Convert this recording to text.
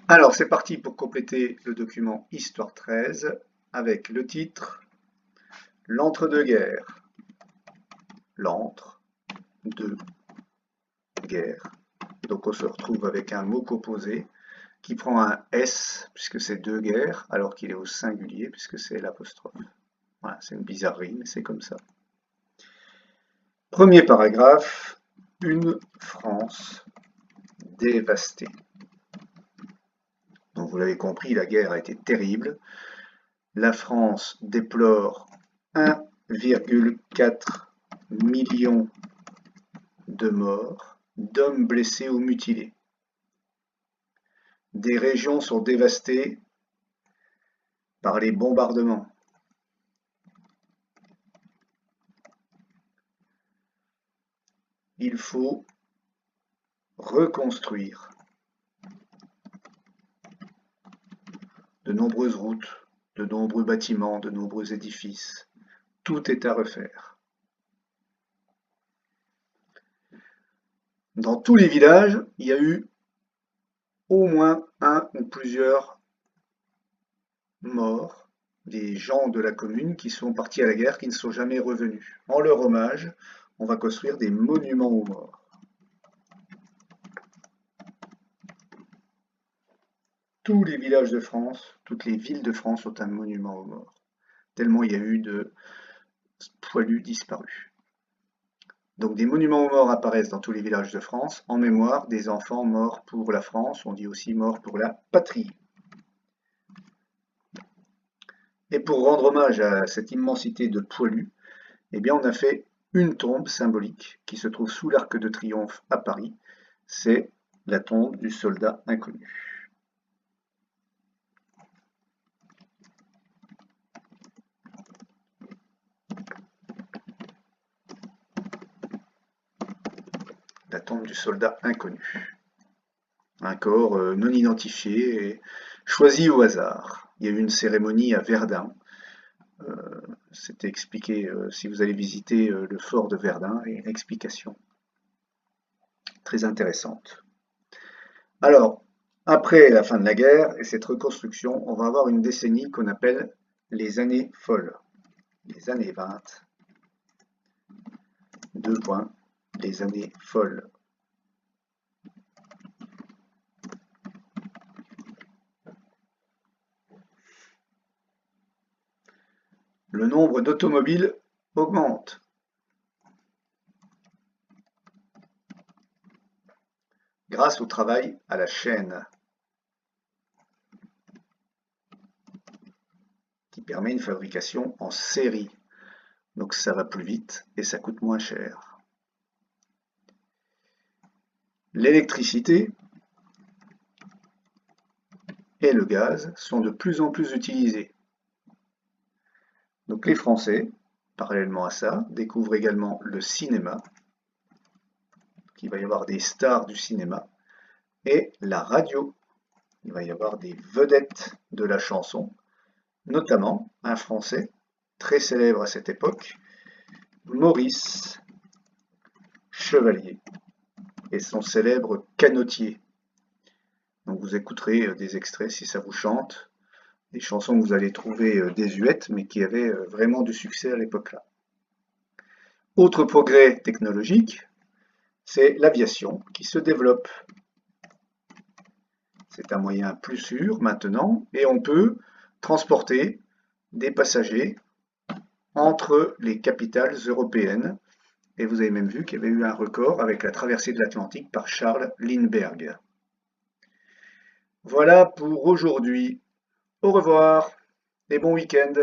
Alors, c'est parti pour compléter le document Histoire 13 avec le titre L'entre-deux-guerres. L'entre-deux-guerres. Donc, on se retrouve avec un mot composé qui prend un S puisque c'est deux guerres, alors qu'il est au singulier puisque c'est l'apostrophe. Voilà, c'est une bizarrerie, mais c'est comme ça. Premier paragraphe, une France dévastée. Donc, vous l'avez compris, la guerre a été terrible. La France déplore 1,4 million de morts, d'hommes blessés ou mutilés. Des régions sont dévastées par les bombardements. Il faut reconstruire de nombreuses routes, de nombreux bâtiments, de nombreux édifices. Tout est à refaire. Dans tous les villages, il y a eu au moins un ou plusieurs morts, des gens de la commune qui sont partis à la guerre, qui ne sont jamais revenus. En leur hommage, on va construire des monuments aux morts. Tous les villages de France, toutes les villes de France ont un monument aux morts, tellement il y a eu de poilus disparus. Donc des monuments aux morts apparaissent dans tous les villages de France en mémoire des enfants morts pour la France, on dit aussi morts pour la patrie. Et pour rendre hommage à cette immensité de poilus, eh bien on a fait une tombe symbolique qui se trouve sous l'Arc de Triomphe à Paris. C'est la tombe du soldat inconnu. La tombe du soldat inconnu. Un corps non identifié et choisi au hasard. Il y a eu une cérémonie à Verdun. C'était expliqué, si vous allez visiter le fort de Verdun, et une explication très intéressante. Alors, après la fin de la guerre et cette reconstruction, on va avoir une décennie qu'on appelle les années folles. Les années 20, deux points, les années folles. Le nombre d'automobiles augmente. Grâce au travail à la chaîne, qui permet une fabrication en série. Donc ça va plus vite et ça coûte moins cher. L'électricité et le gaz sont de plus en plus utilisés. Donc les Français, parallèlement à ça, découvrent également le cinéma, qu'il va y avoir des stars du cinéma, et la radio. Il va y avoir des vedettes de la chanson, notamment un Français très célèbre à cette époque, Maurice Chevalier, et son célèbre Canotier. Donc vous écouterez des extraits si ça vous chante, des chansons que vous allez trouver désuètes, mais qui avaient vraiment du succès à l'époque-là. Autre progrès technologique, c'est l'aviation qui se développe. C'est un moyen plus sûr maintenant et on peut transporter des passagers entre les capitales européennes. Et vous avez même vu qu'il y avait eu un record avec la traversée de l'Atlantique par Charles Lindbergh. Voilà pour aujourd'hui. Au revoir et bon week-end.